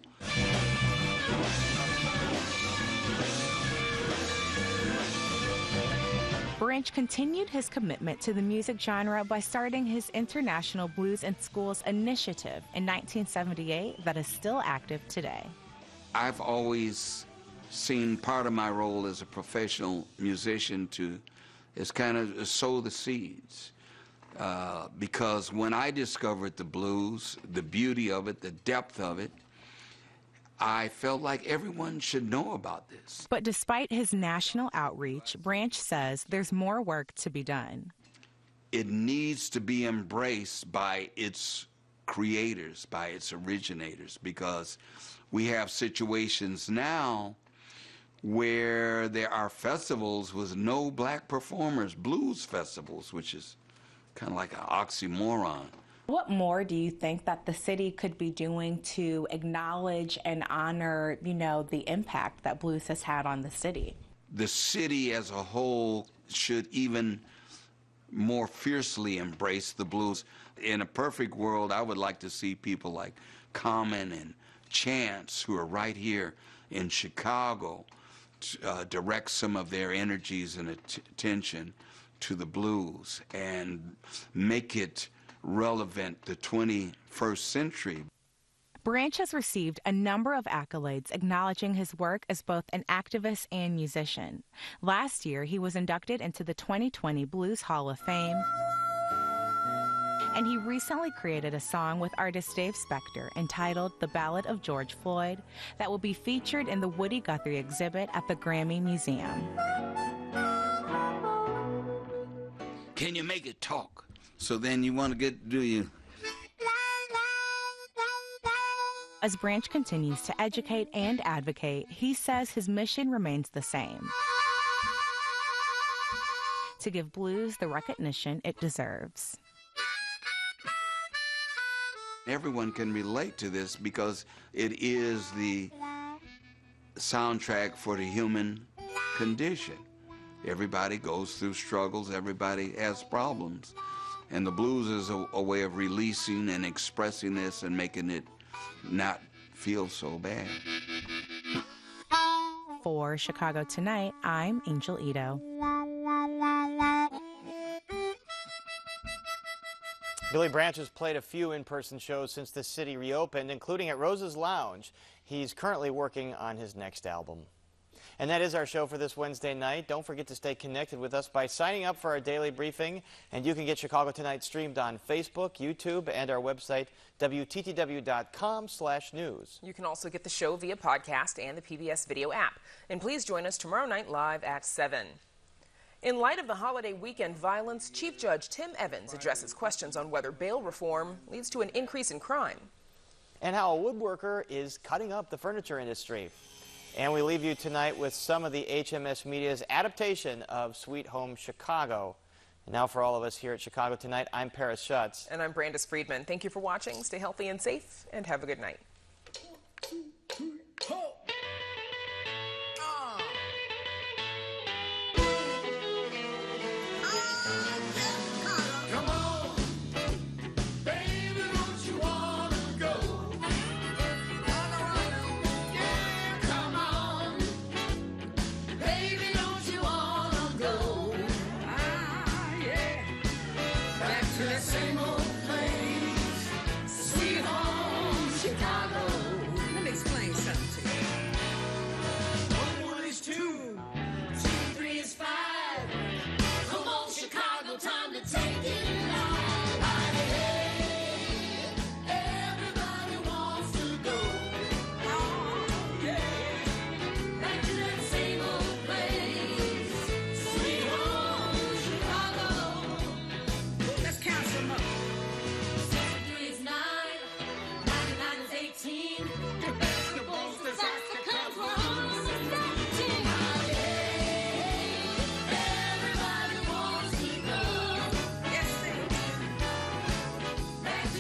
Branch continued his commitment to the music genre by starting his International Blues in Schools initiative in 1978 that is still active today. I've always seen part of my role as a professional musician is kind of sow the seeds. Because when I discovered the blues, the beauty of it, the depth of it, I felt like everyone should know about this. But despite his national outreach, Branch says there's more work to be done. It needs to be embraced by its creators, by its originators, because we have situations now where there are festivals with no black performers, blues festivals, which is kind of like an oxymoron. What more do you think that the city could be doing to acknowledge and honor, the impact that blues has had on the city? The city as a whole should even more fiercely embrace the blues. In a perfect world, I would like to see people like Common and Chance, who are right here in Chicago, direct some of their energies and attention to the blues and make it relevant the 21st century. Branch has received a number of accolades acknowledging his work as both an activist and musician. Last year, he was inducted into the 2020 Blues Hall of Fame, and he recently created a song with artist Dave Spector entitled The Ballad of George Floyd that will be featured in the Woody Guthrie exhibit at the Grammy Museum. Can you make it talk? So then you want to do you? As Branch continues to educate and advocate, he says his mission remains the same: to give blues the recognition it deserves. Everyone can relate to this because it is the soundtrack for the human condition. Everybody goes through struggles, everybody has problems. And the blues is a way of releasing and expressing this and making it not feel so bad. For Chicago Tonight, I'm Angel Ito. Billy Branch has played a few in-person shows since the city reopened, including at Rose's Lounge. He's currently working on his next album. And that is our show for this Wednesday night. Don't forget to stay connected with us by signing up for our daily briefing. And you can get Chicago Tonight streamed on Facebook, YouTube, and our website, WTTW.com/news. You can also get the show via podcast and the PBS video app. And please join us tomorrow night live at 7. In light of the holiday weekend violence, Chief Judge Tim Evans addresses questions on whether bail reform leads to an increase in crime. And how a woodworker is cutting up the furniture industry. And we leave you tonight with some of the HMS Media's adaptation of Sweet Home Chicago. And now for all of us here at Chicago Tonight, I'm Paris Schutz. And I'm Brandis Friedman. Thank you for watching. Stay healthy and safe, and have a good night.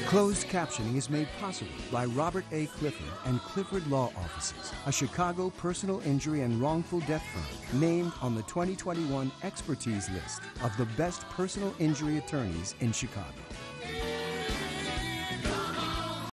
Closed captioning is made possible by Robert A. Clifford and Clifford Law Offices, a Chicago personal injury and wrongful death firm named on the 2021 expertise list of the best personal injury attorneys in Chicago.